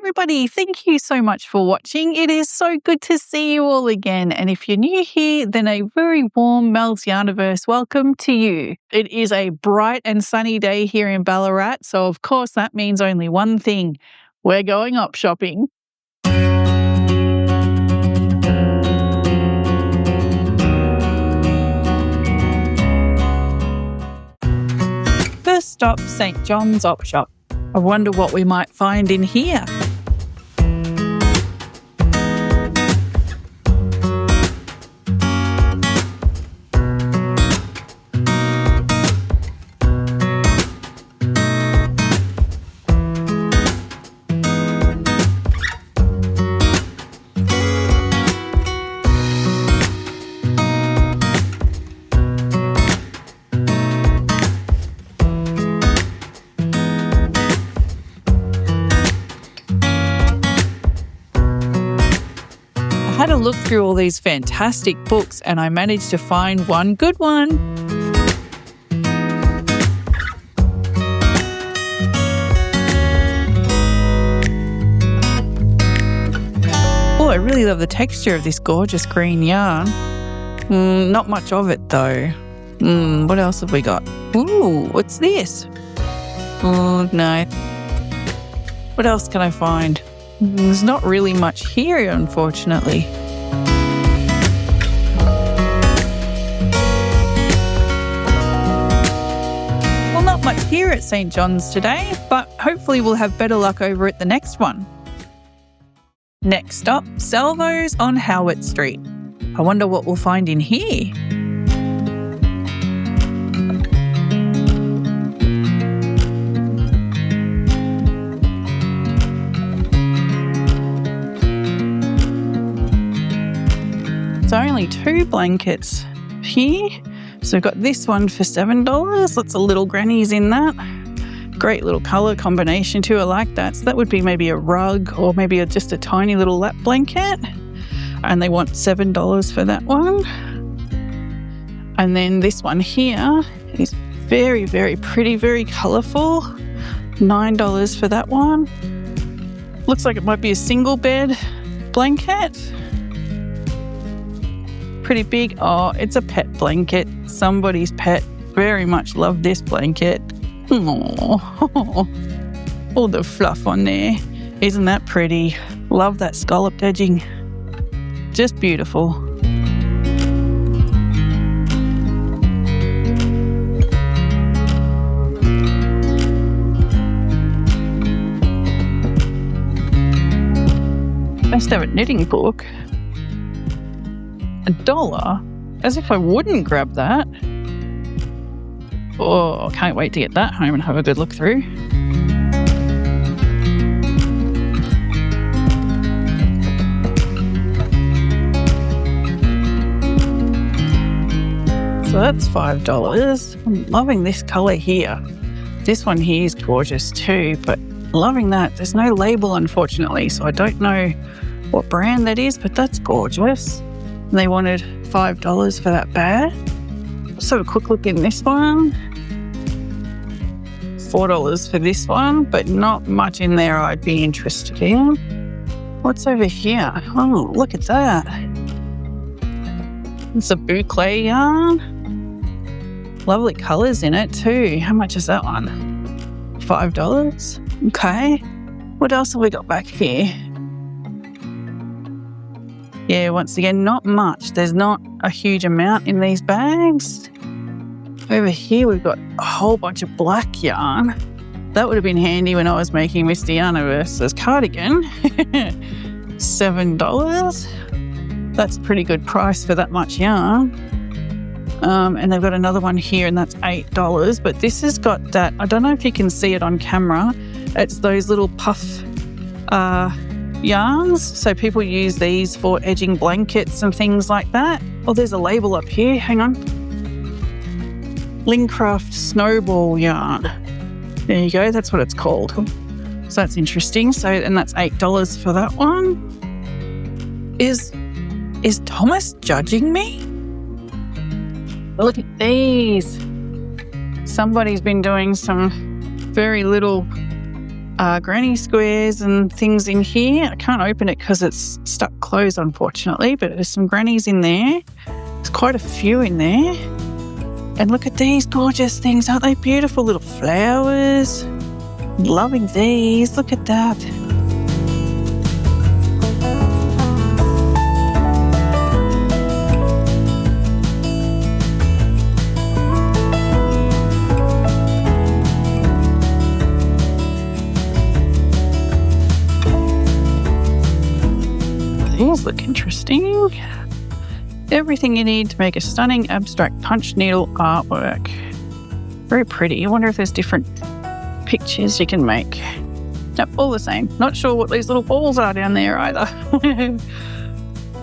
everybody, thank you so much for watching. It is so good to see you all again. And if you're new here, then a very warm Mel's Yarniverse welcome to you. It is a bright and sunny day here in Ballarat, so of course that means only one thing. We're going op shopping. First stop, St. John's Op Shop. I wonder what we might find in here. I had a look through all these fantastic books and I managed to find one good one. Oh, I really love the texture of this gorgeous green yarn. Not much of it though. What else have we got? Ooh, what's this? Oh, no. What else can I find? There's not really much here, unfortunately. Well, not much here at St. John's today, but hopefully we'll have better luck over at the next one. Next stop, Salvos on Howard Street. I wonder what we'll find in here. Only 2 blankets here. So we've got this one for $7. Lots of little grannies in that. Great little colour combination too. I like that. So that would be maybe a rug or maybe just a tiny little lap blanket. And they want $7 for that one. And then this one here is very, very pretty, very colourful. $9 for that one. Looks like it might be a single bed blanket. Pretty big. Oh, it's a pet blanket. Somebody's pet very much loved this blanket. Oh, all the fluff on there. Isn't that pretty? Love that scalloped edging. Just beautiful. Must have a knitting book. $1? As if I wouldn't grab that. Oh, can't wait to get that home and have a good look through. So that's $5. I'm loving this colour here. This one here is gorgeous too, but loving that. There's no label, unfortunately, so I don't know what brand that is, but that's gorgeous. And they wanted $5 for that bag. Let's have a quick look in this one. $4 for this one, but not much in there I'd be interested in. What's over here? Oh, look at that. It's a boucle yarn. Lovely colours in it too. How much is that one? $5. Okay. What else have we got back here? Yeah, once again, not much. There's not a huge amount in these bags. Over here, we've got a whole bunch of black yarn. That would have been handy when I was making Mr. Yarniverse's cardigan. $7. That's a pretty good price for that much yarn. And they've got another one here, and that's $8. But this has got that, I don't know if you can see it on camera. It's those little puff yarns, so people use these for edging blankets and things like that. Oh, there's a label up here, hang on. Lincraft snowball yarn. There you go, that's what it's called. So that's interesting. So, and that's $8 for that one. Is Thomas judging me? Look at these. Somebody's been doing some very little granny squares and things in here. I can't open it because it's stuck closed, unfortunately, but there's some grannies in there. There's quite a few in there. And look at these gorgeous things. Aren't they beautiful little flowers? Loving these. Look at that. These look interesting. Everything you need to make a stunning abstract punch needle artwork. Very pretty. I wonder if there's different pictures you can make. Nope, all the same. Not sure what these little balls are down there either.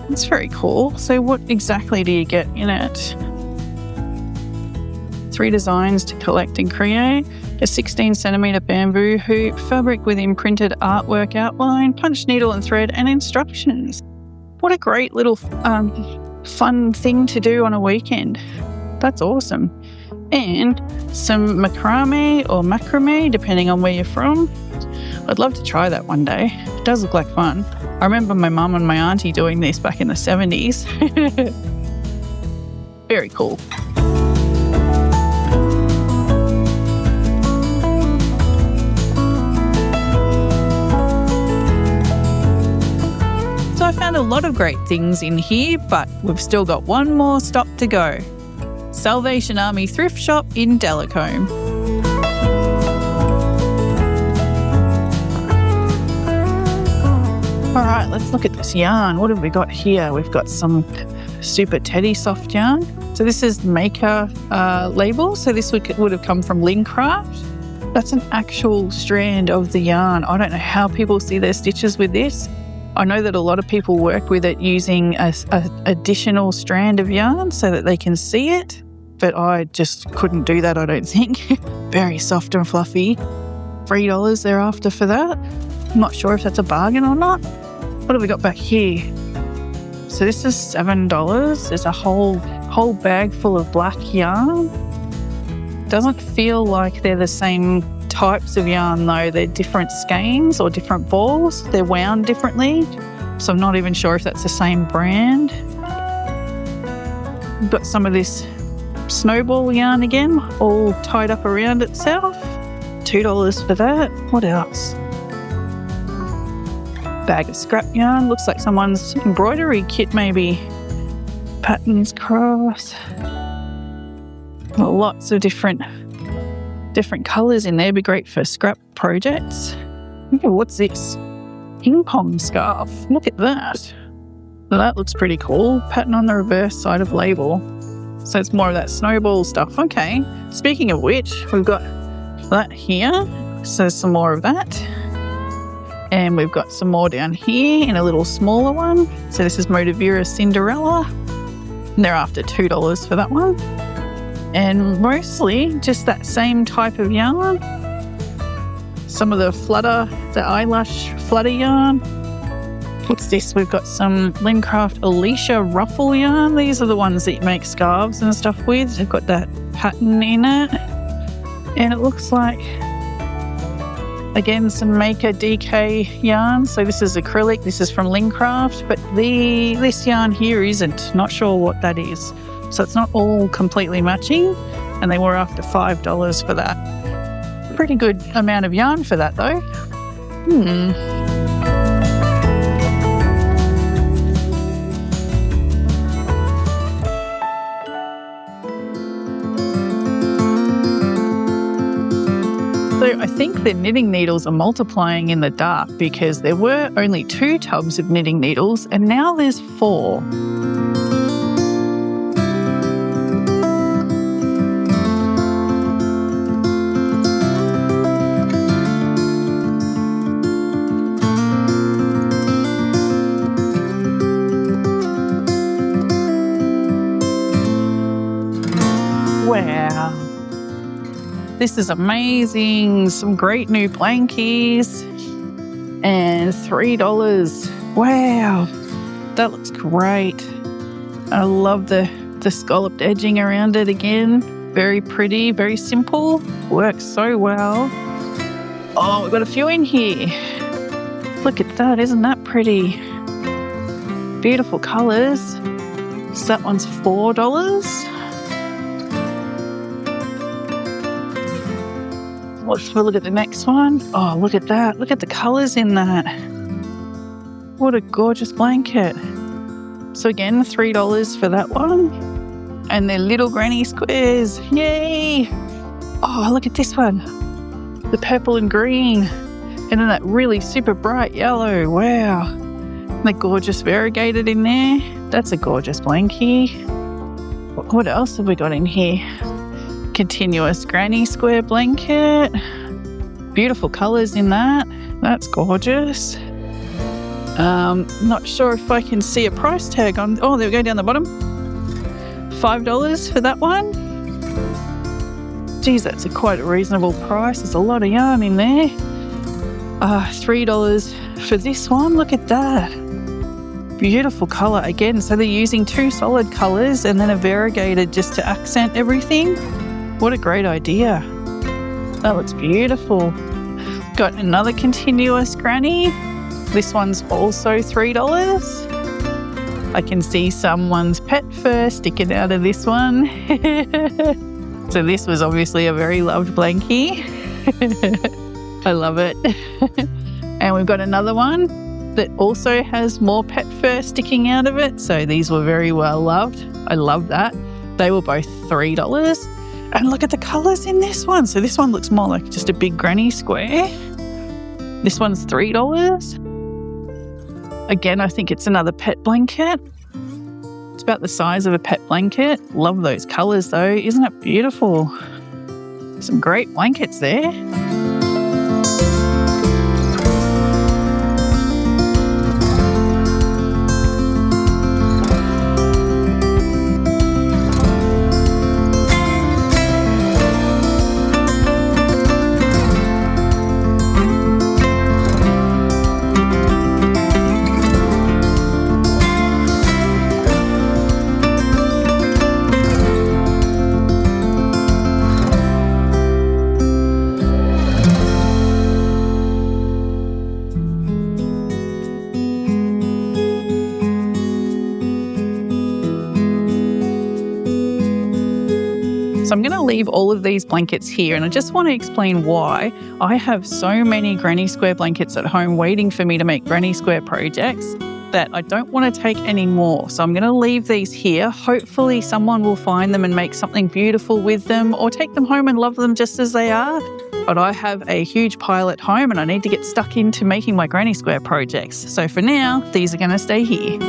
It's very cool. So what exactly do you get in it? 3 designs to collect and create. A 16cm bamboo hoop, fabric with imprinted artwork outline, punch needle and thread, and instructions. What a great little fun thing to do on a weekend. That's awesome. And some macrame or macrame, depending on where you're from. I'd love to try that one day. It does look like fun. I remember my mum and my auntie doing this back in the 70s. Very cool. So I found a lot of great things in here, but we've still got one more stop to go. Salvation Army Thrift Shop in Delacombe. All right, let's look at this yarn. What have we got here? We've got some super teddy soft yarn. So this is maker label. So this would have come from Lincraft. That's an actual strand of the yarn. I don't know how people see their stitches with this. I know that a lot of people work with it using an additional strand of yarn so that they can see it, but I just couldn't do that, I don't think. Very soft and fluffy. $3 thereafter for that. I'm not sure if that's a bargain or not. What have we got back here? So this is $7. There's a whole bag full of black yarn. Doesn't feel like they're the same types of yarn though. They're different skeins or different balls. They're wound differently. So I'm not even sure if that's the same brand. We've got some of this snowball yarn again, all tied up around itself. $2 for that. What else? Bag of scrap yarn. Looks like someone's embroidery kit maybe. Patterns cross. Lots of different colours in there. Be great for scrap projects. Ooh, what's this? Ping pong scarf. Look at that. That looks pretty cool. Pattern on the reverse side of label. So it's more of that snowball stuff. Okay. Speaking of which, we've got that here. So some more of that. And we've got some more down here in a little smaller one. So this is Modavira Cinderella. And they're after $2 for that one. And mostly just that same type of yarn. Some of the eyelash flutter yarn. What's this? We've got some Lincraft Alicia ruffle yarn. These are the ones that you make scarves and stuff with. They've got that pattern in it. And it looks like, again, some Maker DK yarn. So this is acrylic. This is from Lincraft. But this yarn here isn't. Not sure what that is. So it's not all completely matching, and they were after $5 for that. Pretty good amount of yarn for that though. So I think the knitting needles are multiplying in the dark because there were only 2 tubs of knitting needles and now there's 4. Wow, this is amazing. Some great new blankies and $3. Wow, that looks great. I love the scalloped edging around it again. Very pretty, very simple, works so well. Oh, we've got a few in here. Look at that, isn't that pretty? Beautiful colours. So that one's $4. Let's have a look at the next one. Oh, look at that. Look at the colours in that. What a gorgeous blanket. So again, $3 for that one. And they're little granny squares. Yay! Oh, look at this one. The purple and green. And then that really super bright yellow. Wow. They're gorgeous variegated in there. That's a gorgeous blankie. What else have we got in here? Continuous granny square blanket. Beautiful colours in that. That's gorgeous. Not sure if I can see a price tag on. Oh, there we go, down the bottom. $5 for that one. Geez, that's quite a reasonable price. There's a lot of yarn in there. $3 for this one. Look at that. Beautiful colour again. So they're using 2 solid colours and then a variegated just to accent everything. What a great idea. That looks beautiful. Got another continuous granny. This one's also $3. I can see someone's pet fur sticking out of this one. So this was obviously a very loved blankie. I love it. And we've got another one that also has more pet fur sticking out of it. So these were very well loved. I love that. They were both $3. And look at the colours in this one. So this one looks more like just a big granny square. This one's $3. Again, I think it's another pet blanket. It's about the size of a pet blanket. Love those colours though. Isn't it beautiful? Some great blankets there. So I'm going to leave all of these blankets here, and I just want to explain why. I have so many granny square blankets at home waiting for me to make granny square projects that I don't want to take any more. So I'm going to leave these here. Hopefully someone will find them and make something beautiful with them, or take them home and love them just as they are. But I have a huge pile at home and I need to get stuck into making my granny square projects. So for now, these are going to stay here.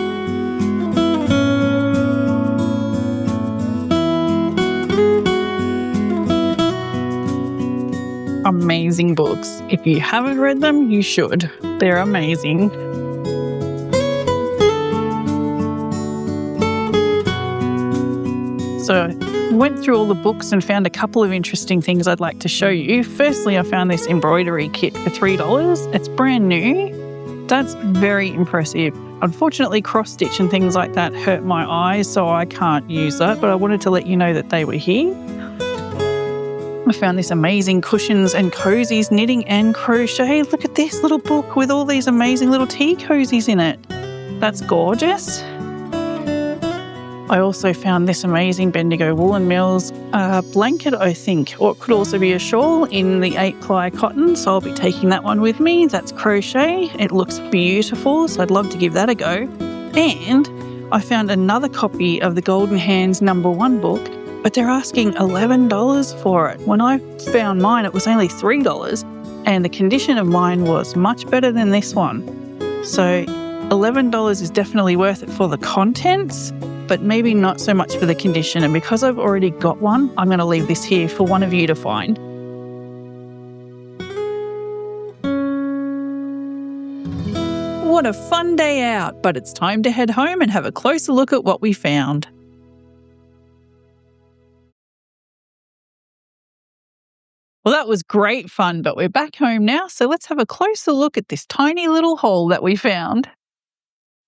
Amazing books. If you haven't read them, you should. They're amazing. So I went through all the books and found a couple of interesting things I'd like to show you. Firstly, I found this embroidery kit for $3. It's brand new. That's very impressive. Unfortunately, cross-stitch and things like that hurt my eyes, so I can't use that, but I wanted to let you know that they were here. I found this amazing cushions and cozies, knitting and crochet. Look at this little book with all these amazing little tea cozies in it. That's gorgeous. I also found this amazing Bendigo Woolen Mills blanket, I think, or it could also be a shawl in the 8-ply cotton, so I'll be taking that one with me. That's crochet. It looks beautiful, so I'd love to give that a go. And I found another copy of the Golden Hands #1 book, but they're asking $11 for it. When I found mine, it was only $3, and the condition of mine was much better than this one. So $11 is definitely worth it for the contents, but maybe not so much for the condition. And because I've already got one, I'm going to leave this here for one of you to find. What a fun day out, but it's time to head home and have a closer look at what we found. Well, that was great fun, but we're back home now, so let's have a closer look at this tiny little haul that we found.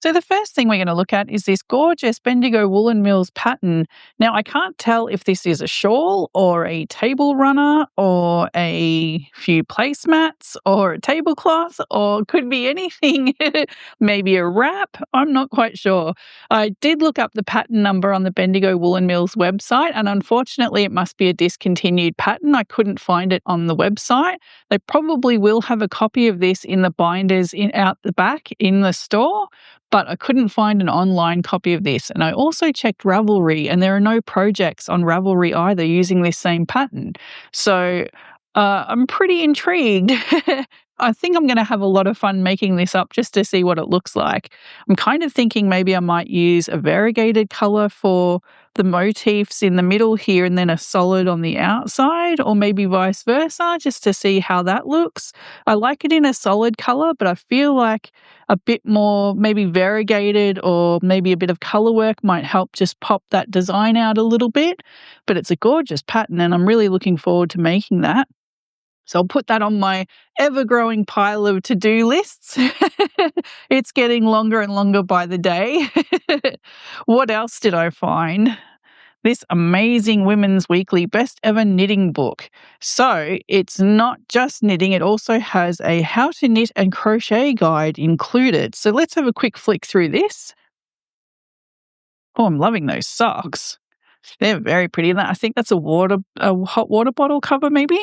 So the first thing we're going to look at is this gorgeous Bendigo Woolen Mills pattern. Now, I can't tell if this is a shawl or a table runner or a few placemats or a tablecloth or could be anything, maybe a wrap. I'm not quite sure. I did look up the pattern number on the Bendigo Woolen Mills website, and unfortunately it must be a discontinued pattern. I couldn't find it on the website. They probably will have a copy of this in the binders out the back in the store, but I couldn't find an online copy of this. And I also checked Ravelry, and there are no projects on Ravelry either using this same pattern. So I'm pretty intrigued. I think I'm going to have a lot of fun making this up just to see what it looks like. I'm kind of thinking maybe I might use a variegated colour for the motifs in the middle here and then a solid on the outside, or maybe vice versa, just to see how that looks. I like it in a solid colour, but I feel like a bit more maybe variegated or maybe a bit of colour work might help just pop that design out a little bit. But it's a gorgeous pattern and I'm really looking forward to making that. So I'll put that on my ever-growing pile of to-do lists. It's getting longer and longer by the day. What else did I find? This amazing Women's Weekly Best Ever Knitting book. So it's not just knitting, it also has a how to knit and crochet guide included. So let's have a quick flick through this. Oh, I'm loving those socks. They're very pretty. I think that's a hot water bottle cover maybe.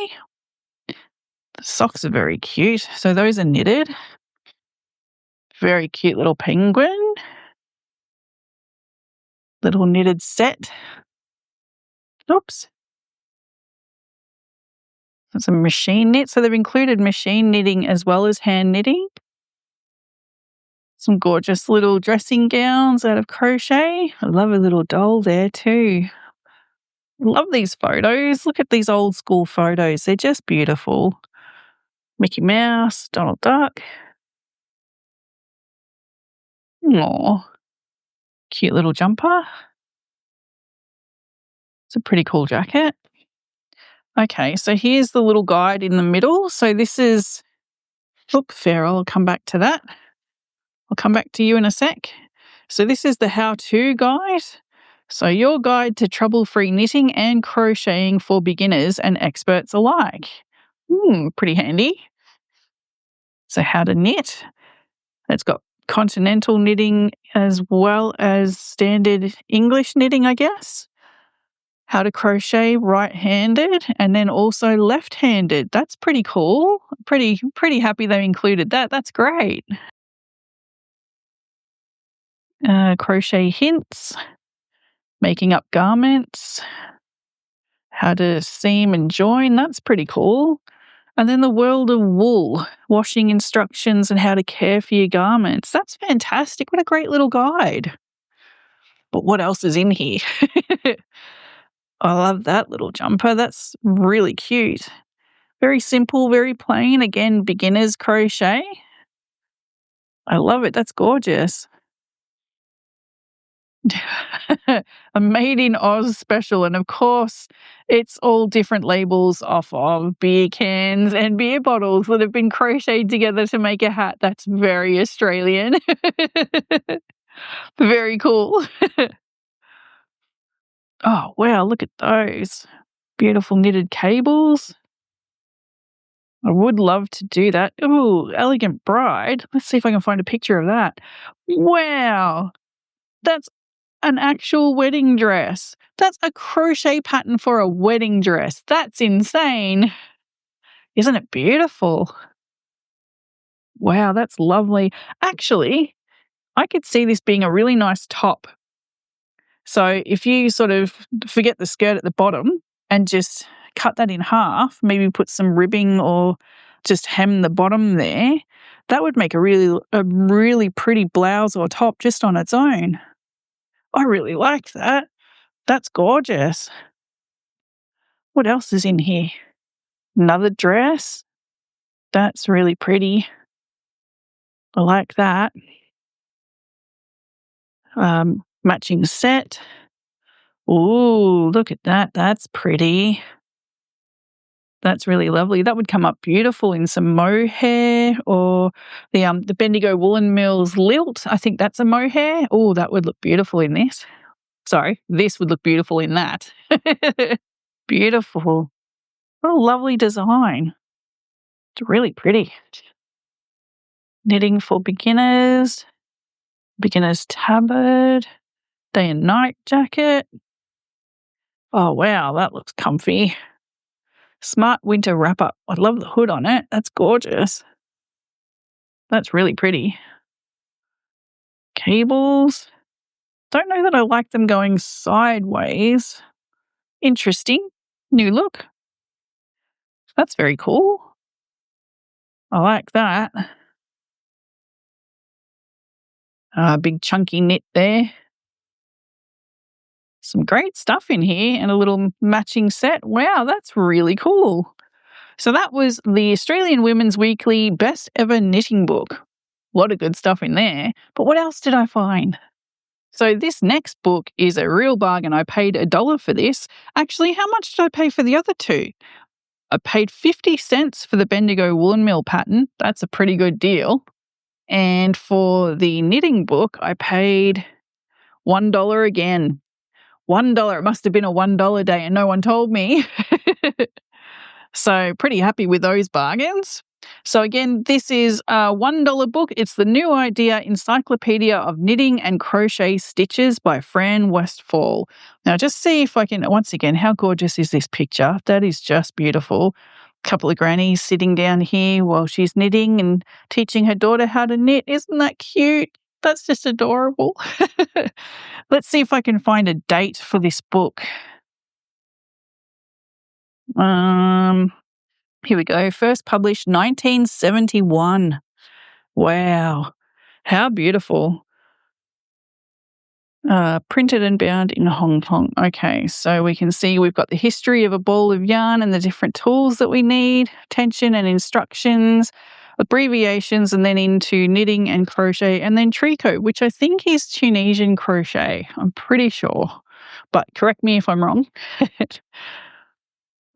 The socks are very cute. So those are knitted. Very cute little penguin. Little knitted set. Oops. That's a machine knit. So they've included machine knitting as well as hand knitting. Some gorgeous little dressing gowns out of crochet. I love a little doll there too. I love these photos. Look at these old school photos. They're just beautiful. Mickey Mouse, Donald Duck. Aw. Cute little jumper. It's a pretty cool jacket. Okay, so here's the little guide in the middle. So this is, Farrell, I'll come back to that. I'll come back to you in a sec. So this is the how-to guide. So your guide to trouble-free knitting and crocheting for beginners and experts alike. Pretty handy. So how to knit. It's got continental knitting as well as standard English knitting, I guess. How to crochet right-handed and then also left-handed. That's pretty cool. Pretty happy they included that. That's great. Crochet hints, making up garments, how to seam and join. That's pretty cool. And then the world of wool, washing instructions and how to care for your garments. That's fantastic. What a great little guide. But what else is in here? I love that little jumper. That's really cute. Very simple, very plain. Again, beginner's crochet. I love it. That's gorgeous. A Made in Oz special. And of course, it's all different labels off of beer cans and beer bottles that have been crocheted together to make a hat. That's very Australian. Very cool. Oh, wow, look at those. Beautiful knitted cables. I would love to do that. Ooh, Elegant Bride. Let's see if I can find a picture of that. Wow, that's an actual wedding dress. That's a crochet pattern for a wedding dress. That's insane. Isn't it beautiful? Wow, that's lovely. Actually, I could see this being a really nice top. So if you sort of forget the skirt at the bottom and just cut that in half, maybe put some ribbing or just hem the bottom there, that would make a really pretty blouse or top just on its own. I really like that. That's gorgeous. What else is in here? Another dress. That's really pretty. I like that. Matching set. Ooh, look at that. That's pretty. That's really lovely. That would come up beautiful in some mohair or the Bendigo Woolen Mills lilt. I think that's a mohair. Oh, that would look beautiful in this. Sorry, this would look beautiful in that. Beautiful. What a lovely design. It's really pretty. Knitting for beginners, beginner's tabard, day and night jacket. Oh, wow, that looks comfy. Smart winter wrap-up. I love the hood on it. That's gorgeous. That's really pretty. Cables. Don't know that I like them going sideways. Interesting. New look. That's very cool. I like that. Big chunky knit there. Some great stuff in here and a little matching set. Wow, that's really cool. So that was the Australian Women's Weekly Best Ever Knitting Book. A lot of good stuff in there. But what else did I find? So this next book is a real bargain. I paid $1 for this. Actually, how much did I pay for the other two? I paid 50 cents for the Bendigo Woolen Mill pattern. That's a pretty good deal. And for the knitting book, I paid $1 again. $1. It must have been a $1 day and no one told me. So pretty happy with those bargains. So again, this is a $1 book. It's the New Idea Encyclopedia of Knitting and Crochet Stitches by Fran Westphal. Now just see if I can, once again, how gorgeous is this picture? That is just beautiful. A couple of grannies sitting down here while she's knitting and teaching her daughter how to knit. Isn't that cute? That's just adorable. Let's see if I can find a date for this book. Here we go. First published 1971. Wow. How beautiful. Printed and bound in Hong Kong. Okay, so we can see we've got the history of a ball of yarn and the different tools that we need, tension and instructions, abbreviations, and then into knitting and crochet, and then tricot, which I think is Tunisian crochet. I'm pretty sure, but correct me if I'm wrong.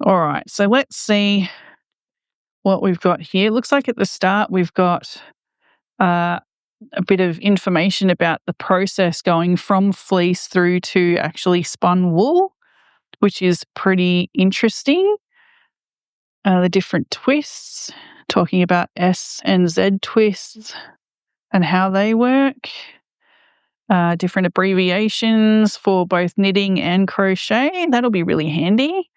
All right, so let's see what we've got here. Looks like at the start we've got a bit of information about the process going from fleece through to actually spun wool, which is pretty interesting. The different twists, talking about S and Z twists and how they work. Different abbreviations for both knitting and crochet. That'll be really handy.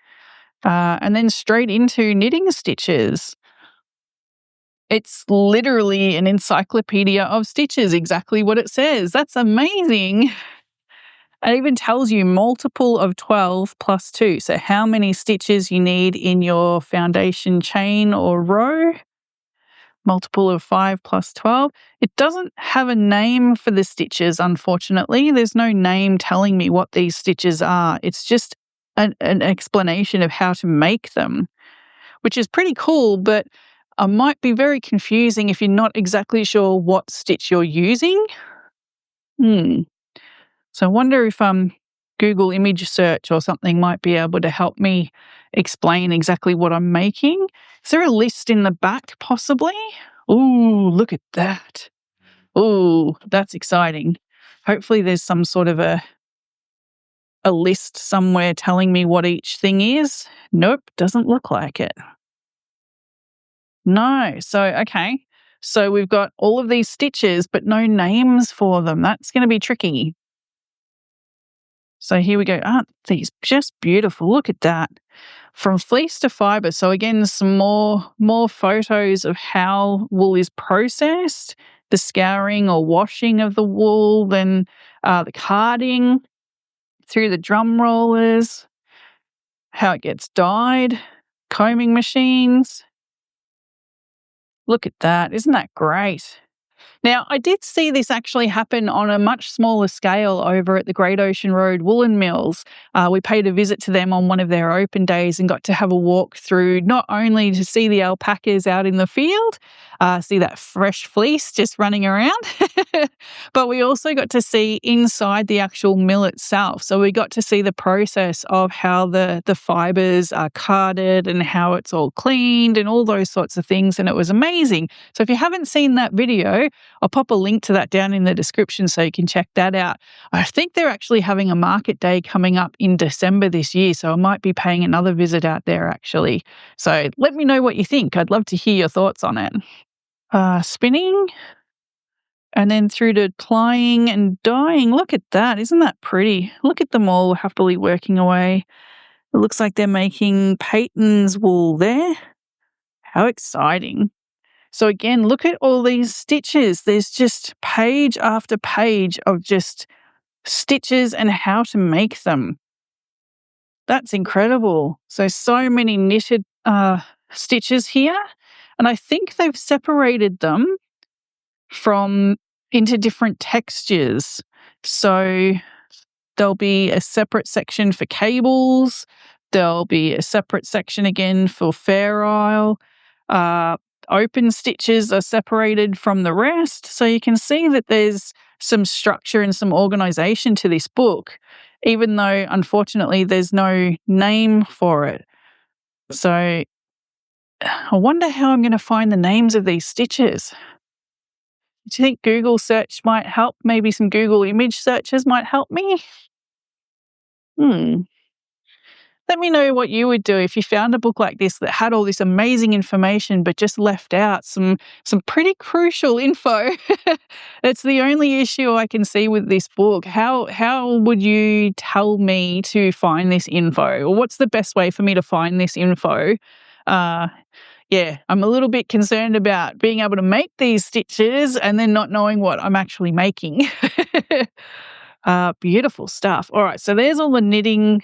And then straight into knitting stitches. It's literally an encyclopedia of stitches, exactly what it says. That's amazing. It even tells you multiple of 12 plus 2. So how many stitches you need in your foundation chain or row. Multiple of 5 plus 12. It doesn't have a name for the stitches, unfortunately. There's no name telling me what these stitches are. It's just an explanation of how to make them, which is pretty cool, but might be very confusing if you're not exactly sure what stitch you're using. So I wonder if Google image search or something might be able to help me explain exactly what I'm making. Is there a list in the back possibly? Ooh, look at that. Ooh, that's exciting. Hopefully there's some sort of a list somewhere telling me what each thing is. Nope, doesn't look like it. No. So, okay. So we've got all of these stitches, but no names for them. That's going to be tricky. So here we go. Aren't these just beautiful? Look at that. From fleece to fibre. So again, some more photos of how wool is processed, the scouring or washing of the wool, then the carding through the drum rollers, how it gets dyed, combing machines. Look at that. Isn't that great? Now, I did see this actually happen on a much smaller scale over at the Great Ocean Road Woolen Mills. We paid a visit to them on one of their open days and got to have a walk through, not only to see the alpacas out in the field, see that fresh fleece just running around, but we also got to see inside the actual mill itself. So we got to see the process of how the fibres are carded and how it's all cleaned and all those sorts of things, and it was amazing. So if you haven't seen that video, I'll pop a link to that down in the description so you can check that out. I think they're actually having a market day coming up in December this year, so I might be paying another visit out there actually. So let me know what you think. I'd love to hear your thoughts on it. Spinning and then through to plying and dyeing. Look at that. Isn't that pretty? Look at them all happily working away. It looks like they're making Peyton's wool there. How exciting. So again, look at all these stitches. There's just page after page of just stitches and how to make them. That's incredible. So many knitted stitches here. And I think they've separated them into different textures. So there'll be a separate section for cables. There'll be a separate section again for Fair Isle. Open stitches are separated from the rest. So you can see that there's some structure and some organization to this book, even though unfortunately there's no name for it. So I wonder how I'm going to find the names of these stitches. Do you think Google search might help? Maybe some Google image searches might help me? Let me know what you would do if you found a book like this that had all this amazing information but just left out some pretty crucial info. It's the only issue I can see with this book. How would you tell me to find this info? Or what's the best way for me to find this info? Yeah, I'm a little bit concerned about being able to make these stitches and then not knowing what I'm actually making. Beautiful stuff. All right, so there's all the knitting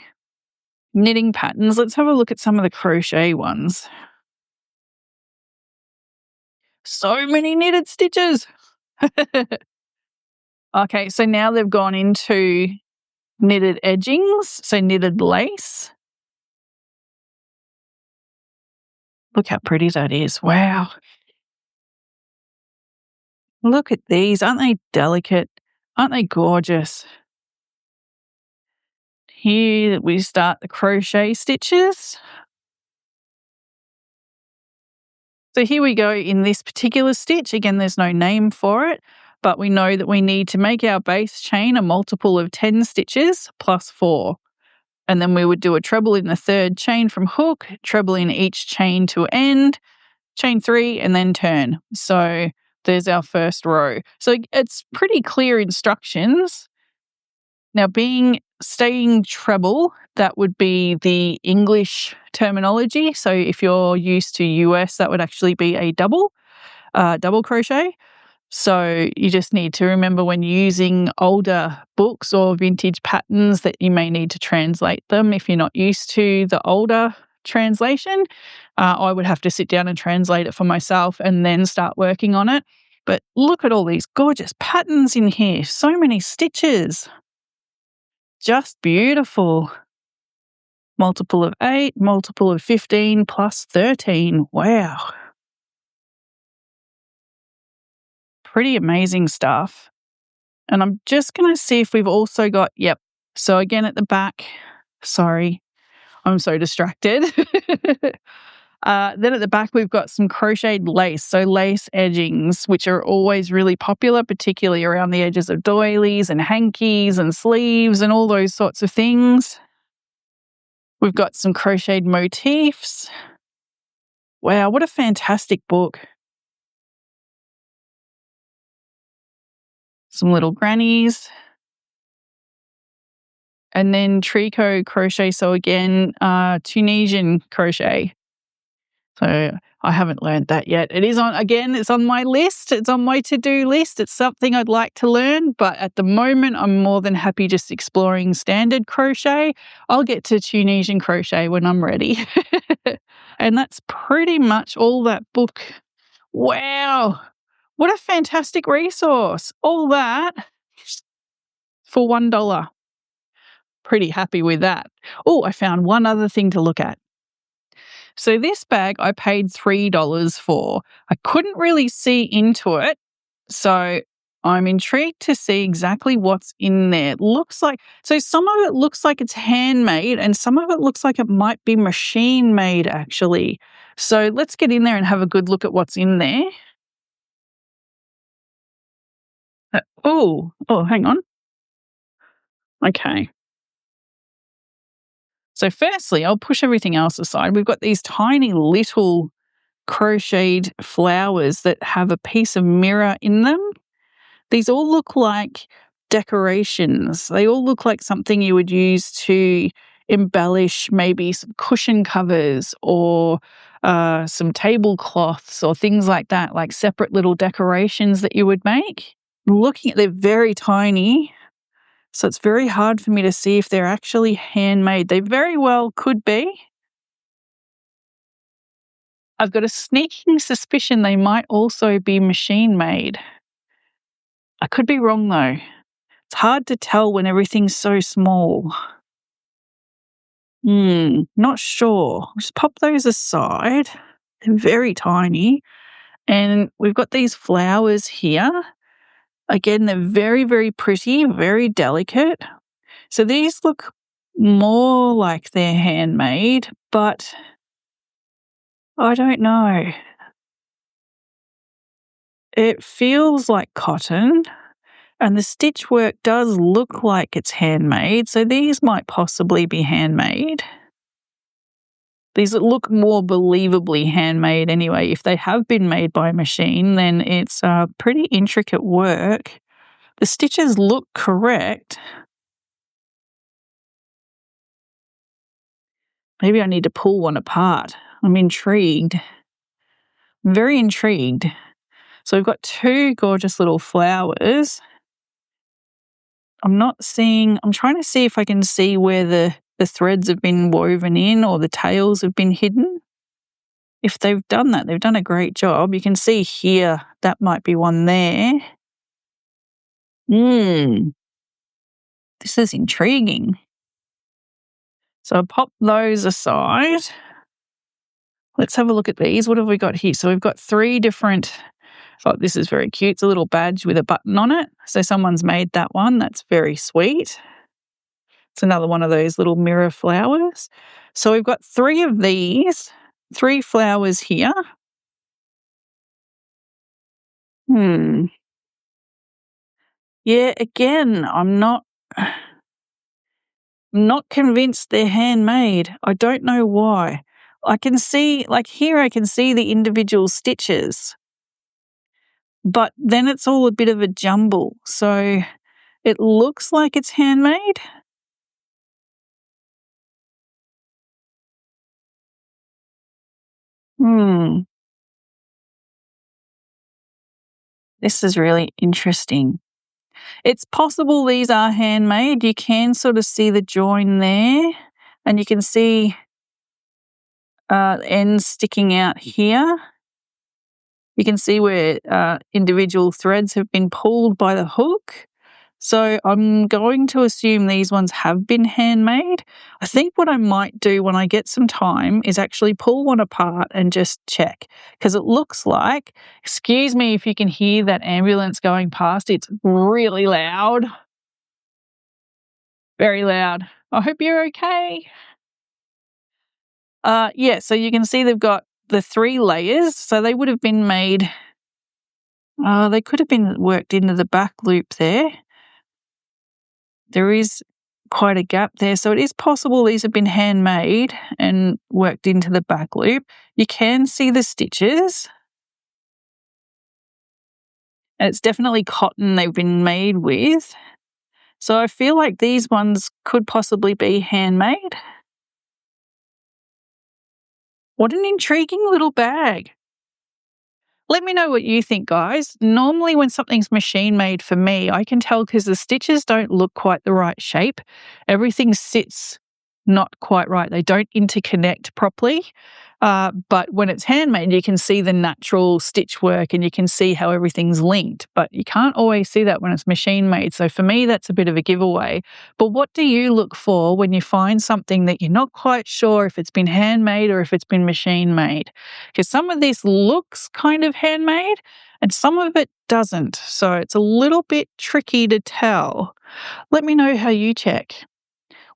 patterns. Let's have a look at some of the crochet ones. So many knitted stitches. Okay, so now they've gone into knitted edgings, so knitted lace. Look how pretty that is. Wow. Look at these. Aren't they delicate? Aren't they gorgeous? Here we start the crochet stitches. So here we go in this particular stitch. Again, there's no name for it, but we know that we need to make our base chain a multiple of 10 stitches plus 4. And then we would do a treble in the third chain from hook, treble in each chain to end, chain 3, and then turn. So there's our first row. So it's pretty clear instructions. Now, staying treble, that would be the English terminology. So if you're used to US, that would actually be a double crochet. So you just need to remember when using older books or vintage patterns that you may need to translate them if you're not used to the older translation. I would have to sit down and translate it for myself and then start working on it. But look at all these gorgeous patterns in here. So many stitches. Just beautiful. Multiple of 8, multiple of 15 plus 13. Wow. Pretty amazing stuff. And I'm just going to see if we've also got, yep. So again at the back, sorry, I'm so distracted. Then at the back, we've got some crocheted lace, so lace edgings, which are always really popular, particularly around the edges of doilies and hankies and sleeves and all those sorts of things. We've got some crocheted motifs. Wow, what a fantastic book. Some little grannies. And then tricot crochet, so again, Tunisian crochet. So I haven't learned that yet. It's on my list. It's on my to-do list. It's something I'd like to learn, but at the moment, I'm more than happy just exploring standard crochet. I'll get to Tunisian crochet when I'm ready. And that's pretty much all that book. Wow. What a fantastic resource. All that for $1. Pretty happy with that. Oh, I found one other thing to look at. So this bag I paid $3 for. I couldn't really see into it, so I'm intrigued to see exactly what's in there. It looks like, so some of it looks like it's handmade and some of it looks like it might be machine made actually. So let's get in there and have a good look at what's in there. Hang on. Okay. So firstly, I'll push everything else aside. We've got these tiny little crocheted flowers that have a piece of mirror in them. These all look like decorations. They all look like something you would use to embellish maybe some cushion covers or some tablecloths or things like that, like separate little decorations that you would make. Looking at, they're very tiny, so it's very hard for me to see if they're actually handmade. They very well could be. I've got a sneaking suspicion they might also be machine made. I could be wrong though. It's hard to tell when everything's so small. Not sure. Just pop those aside. They're very tiny. And we've got these flowers here. Again, they're very, very pretty, very delicate. So these look more like they're handmade, but I don't know. It feels like cotton. And the stitch work does look like it's handmade, so these might possibly be handmade. These look more believably handmade anyway. If they have been made by a machine, then it's pretty intricate work. The stitches look correct. Maybe I need to pull one apart. I'm intrigued. I'm very intrigued. So we've got two gorgeous little flowers. I'm trying to see if I can see where the threads have been woven in or the tails have been hidden. If they've done that, they've done a great job. You can see here, that might be one there. This is intriguing. So I'll pop those aside. Let's have a look at these. What have we got here? So we've got three different, this is very cute. It's a little badge with a button on it. So someone's made that one. That's very sweet. It's another one of those little mirror flowers. So we've got three of these, three flowers here. Yeah, again, I'm not convinced they're handmade. I don't know why. I can see, like here I can see the individual stitches, but then it's all a bit of a jumble. So it looks like it's handmade. This is really interesting. It's possible these are handmade. You can sort of see the join there, and you can see ends sticking out here. You can see where individual threads have been pulled by the hook. So I'm going to assume these ones have been handmade. I think what I might do when I get some time is actually pull one apart and just check, because it looks like, excuse me if you can hear that ambulance going past, it's really loud. Very loud. I hope you're okay. So you can see they've got the three layers. So they would have been made, they could have been worked into the back loop there. There is quite a gap there. So it is possible these have been handmade and worked into the back loop. You can see the stitches. And it's definitely cotton they've been made with. So I feel like these ones could possibly be handmade. What an intriguing little bag. Let me know what you think, guys. Normally when something's machine made for me, I can tell because the stitches don't look quite the right shape. Everything sits not quite right. They don't interconnect properly. But when it's handmade, you can see the natural stitch work and you can see how everything's linked. But you can't always see that when it's machine made. So for me, that's a bit of a giveaway. But what do you look for when you find something that you're not quite sure if it's been handmade or if it's been machine made? Because some of this looks kind of handmade and some of it doesn't. So it's a little bit tricky to tell. Let me know how you check.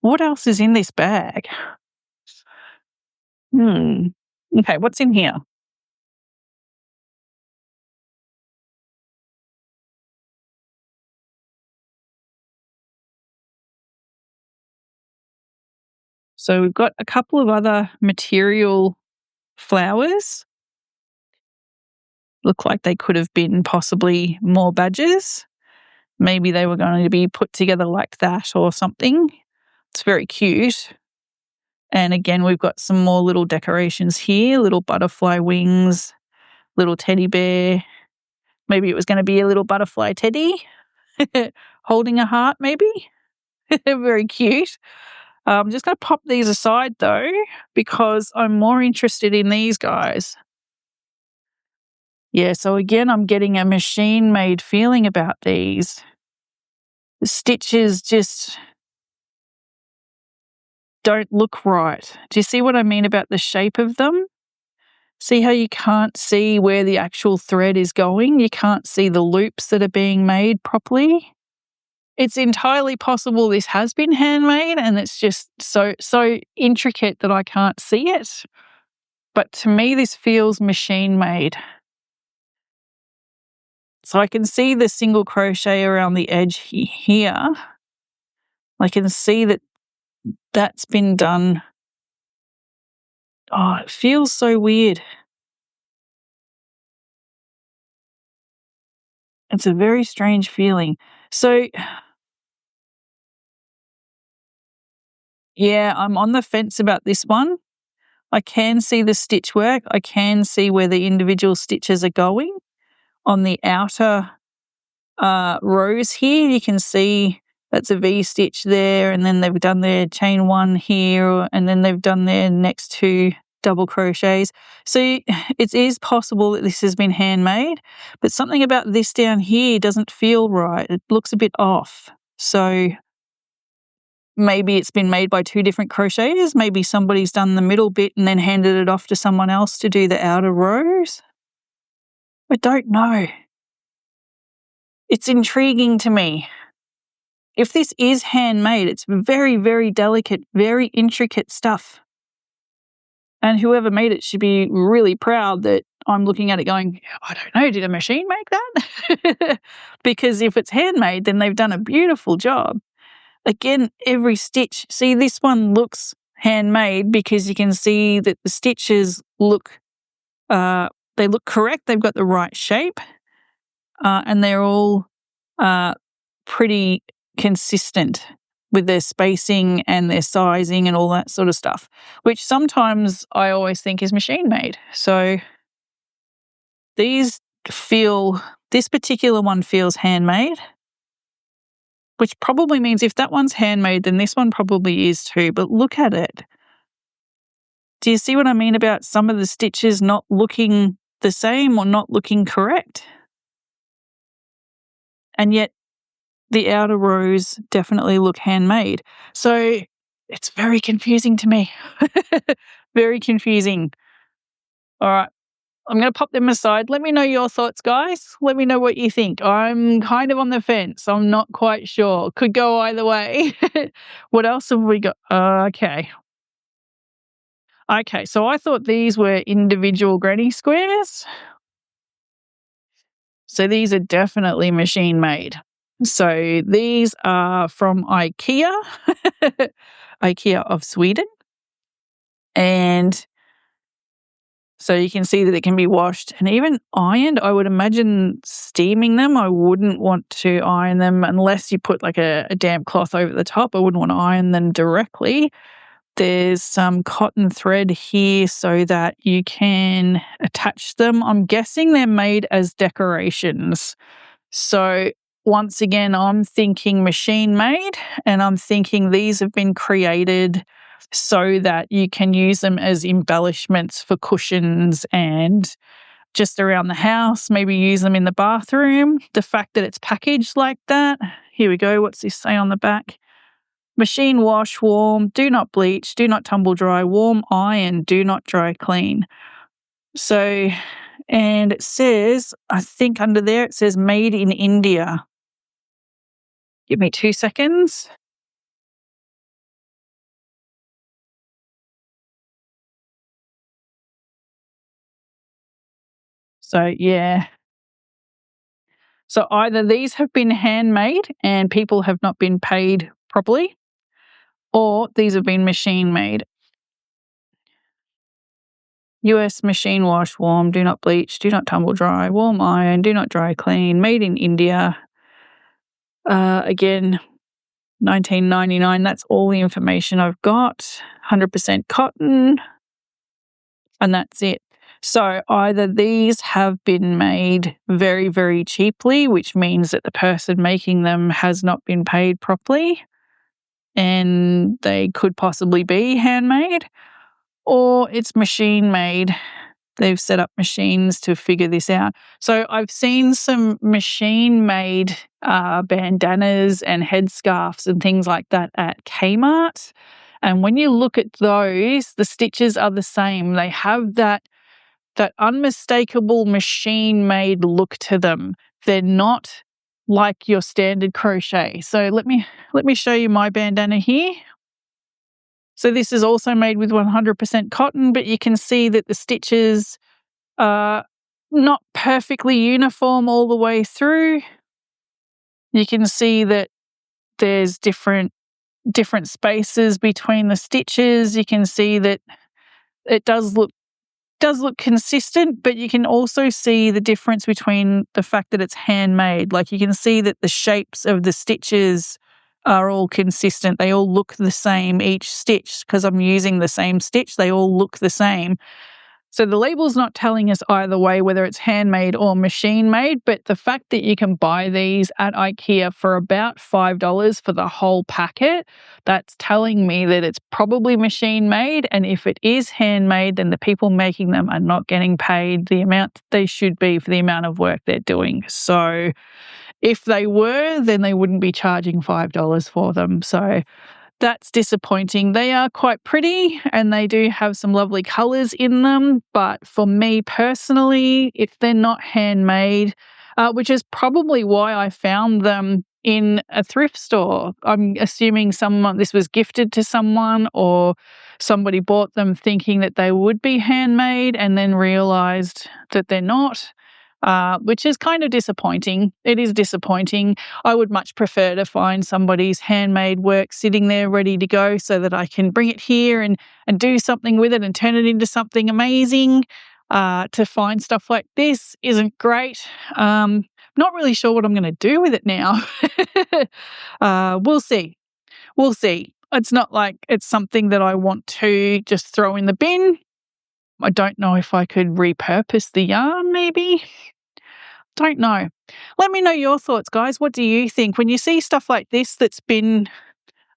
What else is in this bag? Okay, what's in here? So we've got a couple of other material flowers. Look like they could have been possibly more badges. Maybe they were going to be put together like that or something. It's very cute. And again, we've got some more little decorations here, little butterfly wings, little teddy bear. Maybe it was going to be a little butterfly teddy holding a heart, maybe. Very cute. I'm just going to pop these aside though, because I'm more interested in these guys. Yeah, so again, I'm getting a machine-made feeling about these. The stitches just don't look right. Do you see what I mean about the shape of them? See how you can't see where the actual thread is going? You can't see the loops that are being made properly. It's entirely possible this has been handmade and it's just so intricate that I can't see it. But to me, this feels machine-made. So I can see the single crochet around the edge here. I can see that that's been done. Oh, it feels so weird. It's a very strange feeling. So, yeah, I'm on the fence about this one. I can see the stitch work. I can see where the individual stitches are going. On the outer rows here, you can see that's a V stitch there, and then they've done their chain one here, and then they've done their next two double crochets. So it is possible that this has been handmade, but something about this down here doesn't feel right. It looks a bit off. So maybe it's been made by two different crocheters. Maybe somebody's done the middle bit and then handed it off to someone else to do the outer rows. I don't know. It's intriguing to me. If this is handmade, it's very, very delicate, very intricate stuff. And whoever made it should be really proud that I'm looking at it going, I don't know, did a machine make that? Because if it's handmade, then they've done a beautiful job. Again, every stitch. See, this one looks handmade because you can see that the stitches look, they look correct. They've got the right shape, and they're all pretty consistent with their spacing and their sizing and all that sort of stuff, which sometimes I always think is machine made. So this particular one feels handmade, which probably means if that one's handmade, then this one probably is too. But look at it. Do you see what I mean about some of the stitches not looking the same or not looking correct? And yet the outer rows definitely look handmade. So it's very confusing to me. Very confusing. All right. I'm going to pop them aside. Let me know your thoughts, guys. Let me know what you think. I'm kind of on the fence. I'm not quite sure. Could go either way. What else have we got? Okay. Okay, so I thought these were individual granny squares. So these are definitely machine made. So these are from IKEA, IKEA of Sweden. And so you can see that it can be washed and even ironed. I would imagine steaming them. I wouldn't want to iron them unless you put like a damp cloth over the top. I wouldn't want to iron them directly. There's some cotton thread here so that you can attach them. I'm guessing they're made as decorations. So once again, I'm thinking machine made, and I'm thinking these have been created so that you can use them as embellishments for cushions and just around the house, maybe use them in the bathroom. The fact that it's packaged like that. Here we go. What's this say on the back? Machine wash, warm, do not bleach, do not tumble dry, warm iron, do not dry clean. So, and it says, I think under there it says made in India. Give me 2 seconds. So, yeah. So either these have been handmade and people have not been paid properly, or these have been machine made. US machine wash, warm, do not bleach, do not tumble dry, warm iron, do not dry clean, made in India. Again, 1999, that's all the information I've got. 100% cotton, and that's it. So either these have been made very, very cheaply, which means that the person making them has not been paid properly, and they could possibly be handmade, or it's machine made. They've set up machines to figure this out. So I've seen some machine made bandanas and headscarves and things like that at Kmart. And when you look at those, the stitches are the same. They have that unmistakable machine made look to them. They're not like your standard crochet. So let me show you my bandana here. So this is also made with 100% cotton, but you can see that the stitches are not perfectly uniform all the way through. You can see that there's different spaces between the stitches. You can see that it does look consistent, but you can also see the difference between the fact that it's handmade. Like you can see that the shapes of the stitches are all consistent. They all look the same, each stitch, because I'm using the same stitch. They all look the same. So the label's not telling us either way whether it's handmade or machine made, but the fact that you can buy these at IKEA for about $5 for the whole packet, that's telling me that it's probably machine made, and if it is handmade, then the people making them are not getting paid the amount they should be for the amount of work they're doing. So if they were, then they wouldn't be charging $5 for them. So that's disappointing. They are quite pretty and they do have some lovely colours in them, but for me personally, if they're not handmade, which is probably why I found them in a thrift store. I'm assuming this was gifted to someone, or somebody bought them thinking that they would be handmade and then realised that they're not. Which is kind of disappointing. It is disappointing. I would much prefer to find somebody's handmade work sitting there ready to go so that I can bring it here and do something with it and turn it into something amazing. To find stuff like this isn't great. Not really sure what I'm going to do with it now. We'll see. We'll see. It's not like it's something that I want to just throw in the bin. I don't know if I could repurpose the yarn, maybe. Don't know. Let me know your thoughts, guys. What do you think? When you see stuff like this that's been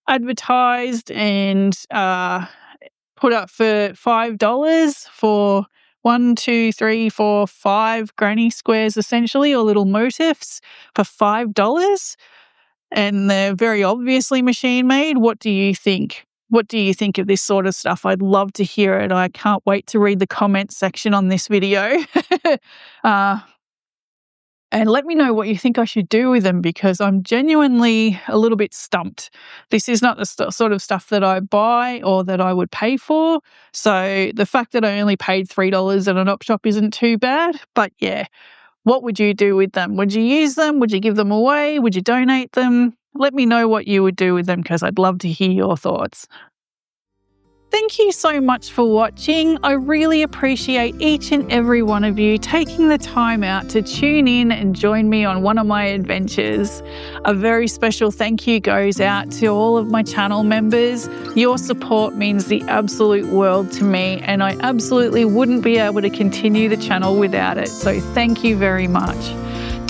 advertised and put up for $5 for 1, 2, 3, 4, 5 granny squares, essentially, or little motifs for $5, and they're very obviously machine made, what do you think? What do you think of this sort of stuff? I'd love to hear it. I can't wait to read the comments section on this video. And let me know what you think I should do with them, because I'm genuinely a little bit stumped. This is not the sort of stuff that I buy or that I would pay for. So the fact that I only paid $3 at an op shop isn't too bad. But yeah, what would you do with them? Would you use them? Would you give them away? Would you donate them? Let me know what you would do with them, because I'd love to hear your thoughts. Thank you so much for watching. I really appreciate each and every one of you taking the time out to tune in and join me on one of my adventures. A very special thank you goes out to all of my channel members. Your support means the absolute world to me, and I absolutely wouldn't be able to continue the channel without it. So thank you very much.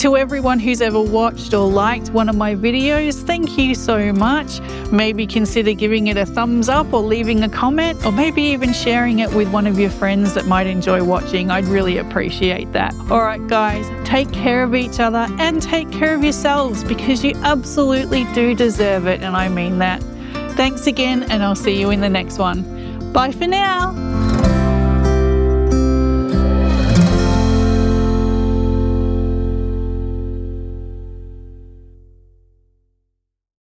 To everyone who's ever watched or liked one of my videos, thank you so much. Maybe consider giving it a thumbs up or leaving a comment, or maybe even sharing it with one of your friends that might enjoy watching. I'd really appreciate that. All right, guys, take care of each other and take care of yourselves, because you absolutely do deserve it, and I mean that. Thanks again, and I'll see you in the next one. Bye for now.